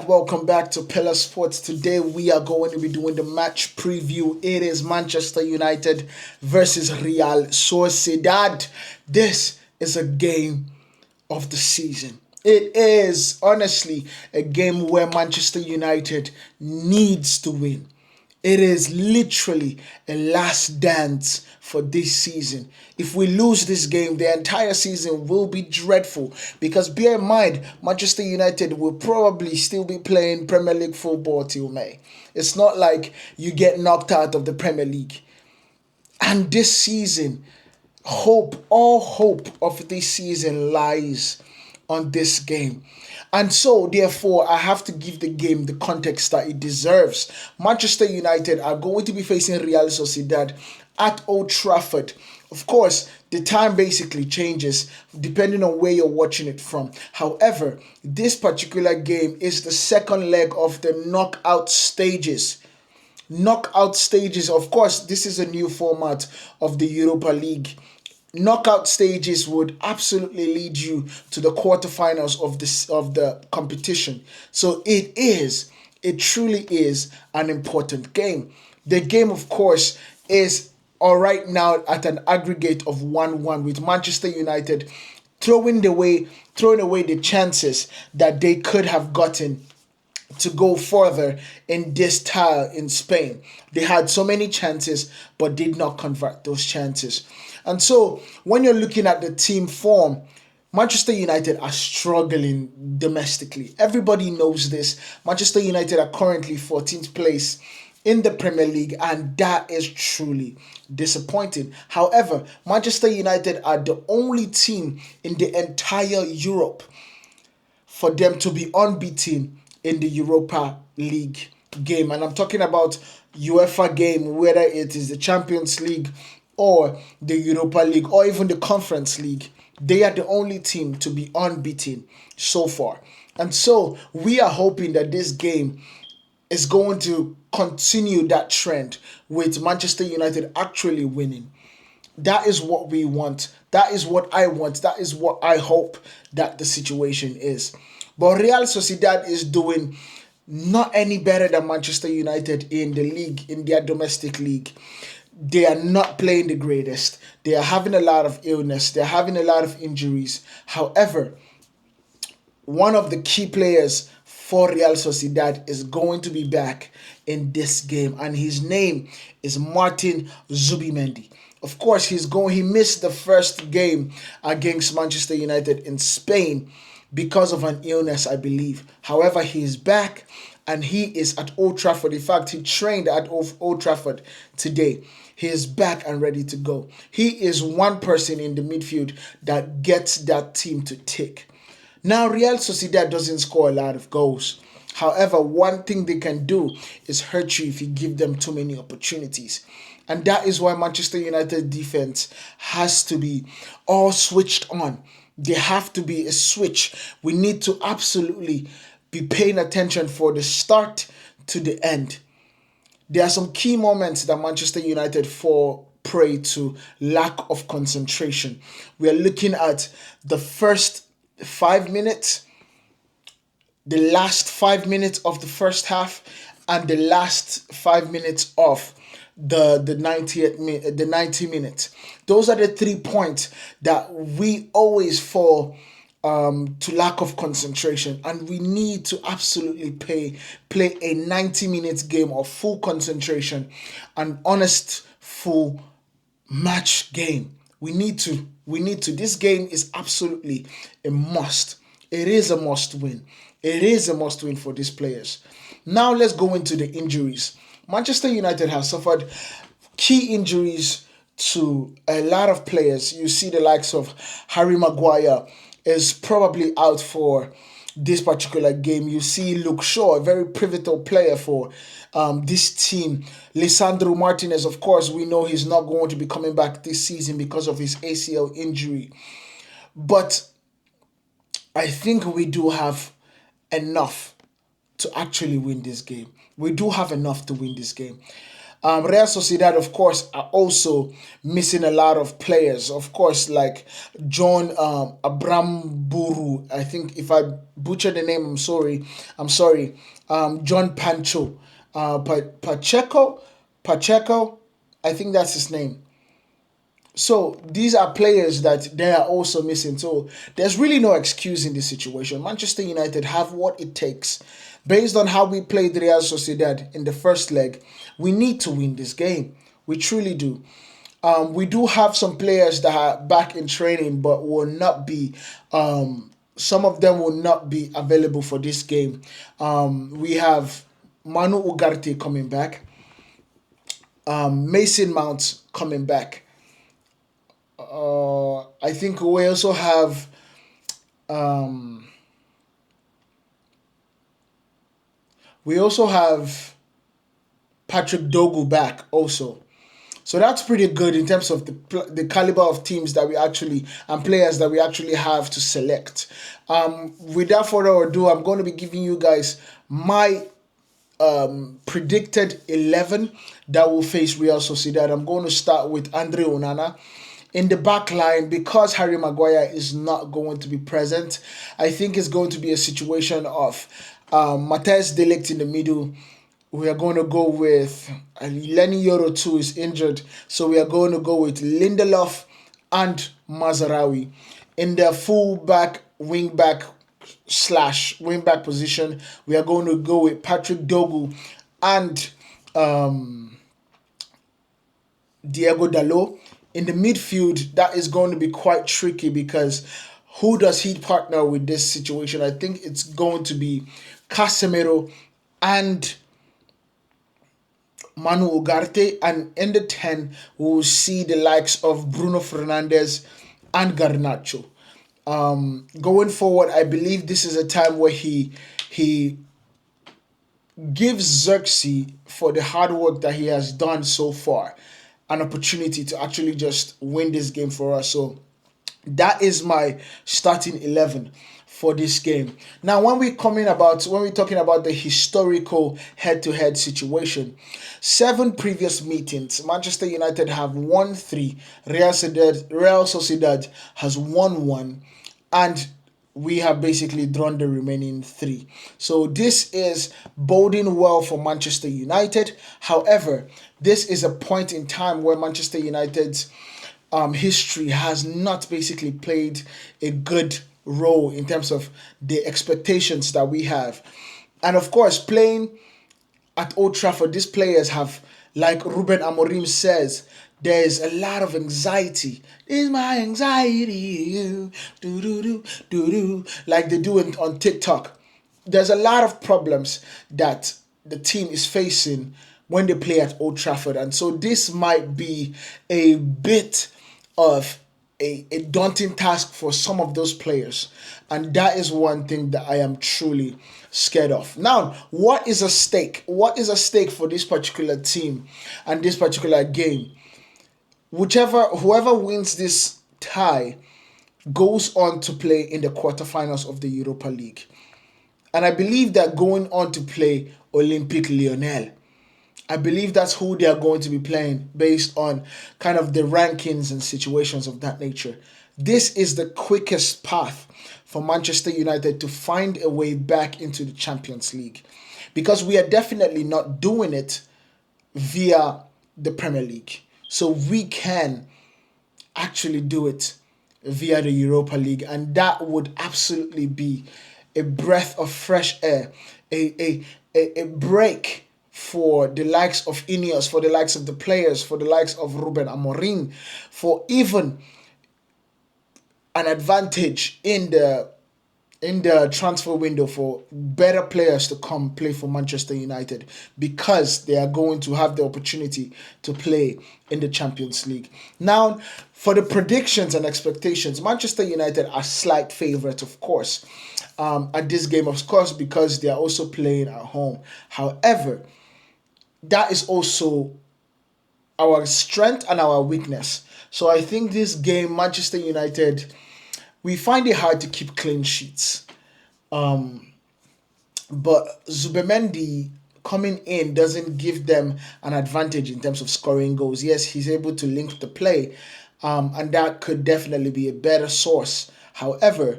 Welcome back to Pillah Sports. Today we are going to be doing the match preview. It is Manchester United versus Real Sociedad. This is a game of the season. It is honestly a game where Manchester United needs to win. It is literally a last dance for this season. If we lose this game, the entire season will be dreadful because bear in mind, Manchester United will probably still be playing Premier League football till May. It's not like you get knocked out of the Premier League. And this season, all hope of this season lies on this game. And so, therefore, I have to give the game the context that it deserves. Manchester United are going to be facing Real Sociedad at Old Trafford. Of course, the time basically changes depending on where you're watching it from. However, this particular game is the second leg of the knockout stages. Of course, this is a new format of the Europa League. Knockout stages would absolutely lead you to the quarterfinals of the competition. So it truly is an important game. The game, of course, is all right now at an aggregate of 1-1 with Manchester United throwing away the chances that they could have gotten to go further in this tile in Spain. They had so many chances but did not convert those chances. And so when you're looking at the team form, Manchester United are struggling domestically. Everybody knows this. Manchester United are currently 14th place in the Premier League, and that is truly disappointing. However, Manchester United are the only team in the entire Europe for them to be unbeaten in the Europa League game. And I'm talking about UEFA game, whether it is the Champions League or the Europa League or even the Conference League. They are the only team to be unbeaten so far. And so we are hoping that this game is going to continue that trend with Manchester United actually winning. That is what we want. That is what I want. That is what I hope that the situation is. But Real Sociedad is doing not any better than Manchester United in the league, in their domestic league. They are not playing the greatest. They are having a lot of illness. They're having a lot of injuries. However, one of the key players for Real Sociedad is going to be back in this game, and his name is Martin Zubimendi. Of course, he missed the first game against Manchester United in Spain because of an illness, I believe. However, he is back and he is at Old Trafford. In fact, he trained at Old Trafford today. He is back and ready to go. He is one person in the midfield that gets that team to tick. Now, Real Sociedad doesn't score a lot of goals. However, one thing they can do is hurt you if you give them too many opportunities. And that is why Manchester United defense has to be all switched on. There have to be a switch. We need to absolutely be paying attention for the start to the end. There are some key moments that Manchester United fall prey to lack of concentration. We are looking at the first 5 minutes, the last 5 minutes of the first half, and the last 5 minutes of the 90 minutes. Those are the 3 points that we always fall to lack of concentration, and we need to absolutely play a 90 minutes game of full concentration, an honest full match game. We need to. This game is absolutely a must. It is a must win. It is a must win for these players. Now let's go into the injuries. Manchester United has suffered key injuries to a lot of players. You see the likes of Harry Maguire is probably out for this particular game. You see Luke Shaw, a very pivotal player for this team. Lisandro Martinez, of course, we know he's not going to be coming back this season because of his ACL injury. But I think we do have enough to actually win this game. We do have enough to win this game. Real Sociedad, of course, are also missing a lot of players. Of course, like John Abramburu. I think if I butcher the name, I'm sorry. I'm sorry. John Pancho, Pacheco. I think that's his name. So these are players that they are also missing. So there's really no excuse in this situation. Manchester United have what it takes. Based on how we played Real Sociedad in the first leg, we need to win this game. We truly do. We do have some players that are back in training, but will not be. Some of them will not be available for this game. We have Manu Ugarte coming back. Mason Mount coming back. I think we also have um, we also have Patrick Dogu back also. So that's pretty good in terms of the caliber of teams that we actually and players that we actually have to select. Without further ado, I'm going to be giving you guys my predicted 11 that will face Real Sociedad. I'm going to start with Andre Onana. In the back line, because Harry Maguire is not going to be present, I think it's going to be a situation of Matthias De Ligt in the middle. We are going to go with Lenny Yoro too is injured, so we are going to go with Lindelof and Mazarawi. In the full back, wing back slash wing back position, we are going to go with Patrick Dogu and Diego Dalot. In the midfield, that is going to be quite tricky because who does he partner with this situation? I think it's going to be Casemiro and Manu Ugarte, and in the 10, we will see the likes of Bruno Fernandes and Garnacho. Going forward, I believe this is a time where he gives Xerxes, for the hard work that he has done so far, an opportunity to actually just win this game for us. So that is my starting 11 for this game. Now, when we're talking about the historical head-to-head situation, 7 previous meetings, Manchester United have won 3, Real Sociedad has won 1, and we have basically drawn the remaining 3. So this is boding well for Manchester United. However, this is a point in time where Manchester United's history has not basically played a good role in terms of the expectations that we have. And of course, playing at Old Trafford, these players have, like Ruben Amorim says, there's a lot of anxiety. Is my anxiety, do do do do do, like they do on TikTok. There's a lot of problems that the team is facing when they play at Old Trafford, and so this might be a bit of a daunting task for some of those players. And that is one thing that I am truly scared of. Now, what is a stake? What is a stake for this particular team and this particular game? Whoever wins this tie goes on to play in the quarterfinals of the Europa League. And I believe that going on to play Olympique Lyonnais. I believe that's who they are going to be playing based on kind of the rankings and situations of that nature. This is the quickest path for Manchester United to find a way back into the Champions League, because we are definitely not doing it via the Premier League. So we can actually do it via the Europa League, and that would absolutely be a breath of fresh air, a break for the likes of Ineos, for the likes of the players, for the likes of Ruben Amorim, for even an advantage in the transfer window for better players to come play for Manchester United, because they are going to have the opportunity to play in the Champions League. Now, for the predictions and expectations, Manchester United are slight favourites, of course, at this game, of course, because they are also playing at home. However, that is also our strength and our weakness. So I think this game, Manchester United, we find it hard to keep clean sheets. But Zubimendi coming in doesn't give them an advantage in terms of scoring goals. Yes, he's able to link the play, and that could definitely be a better source. However,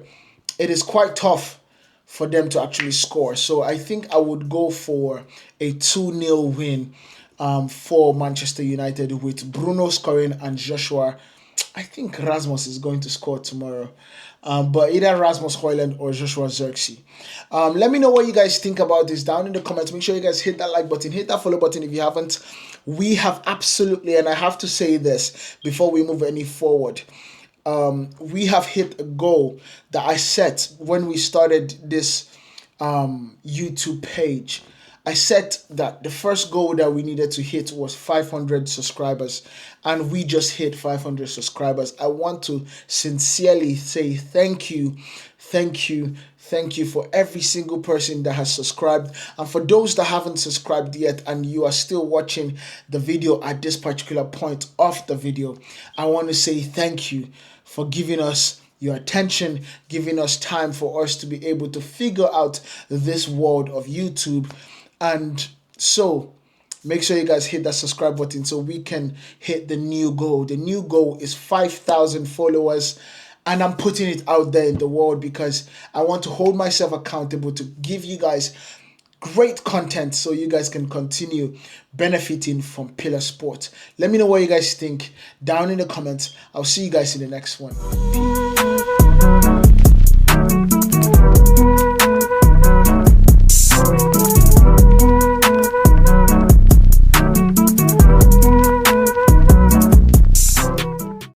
it is quite tough for them to actually score. So I think I would go for a 2-0 win for Manchester United, with Bruno scoring and Joshua. I think Rasmus is going to score tomorrow. But either Rasmus Højlund or Joshua Zirkzee. Let me know what you guys think about this down in the comments. Make sure you guys hit that like button, hit that follow button if you haven't. We have absolutely, and I have to say this before we move any forward, we have hit a goal that I set when we started this YouTube page. I said that the first goal that we needed to hit was 500 subscribers, and we just hit 500 subscribers. I want to sincerely say thank you for every single person that has subscribed. And for those that haven't subscribed yet and you are still watching the video at this particular point of the video, I want to say thank you for giving us your attention, giving us time for us to be able to figure out this world of YouTube. And so make sure you guys hit that subscribe button so we can hit the new goal. The new goal is 5,000 followers, and I'm putting it out there in the world because I want to hold myself accountable to give you guys great content so you guys can continue benefiting from Pillah Sport. Let me know what you guys think down in the comments. I'll see you guys in the next one.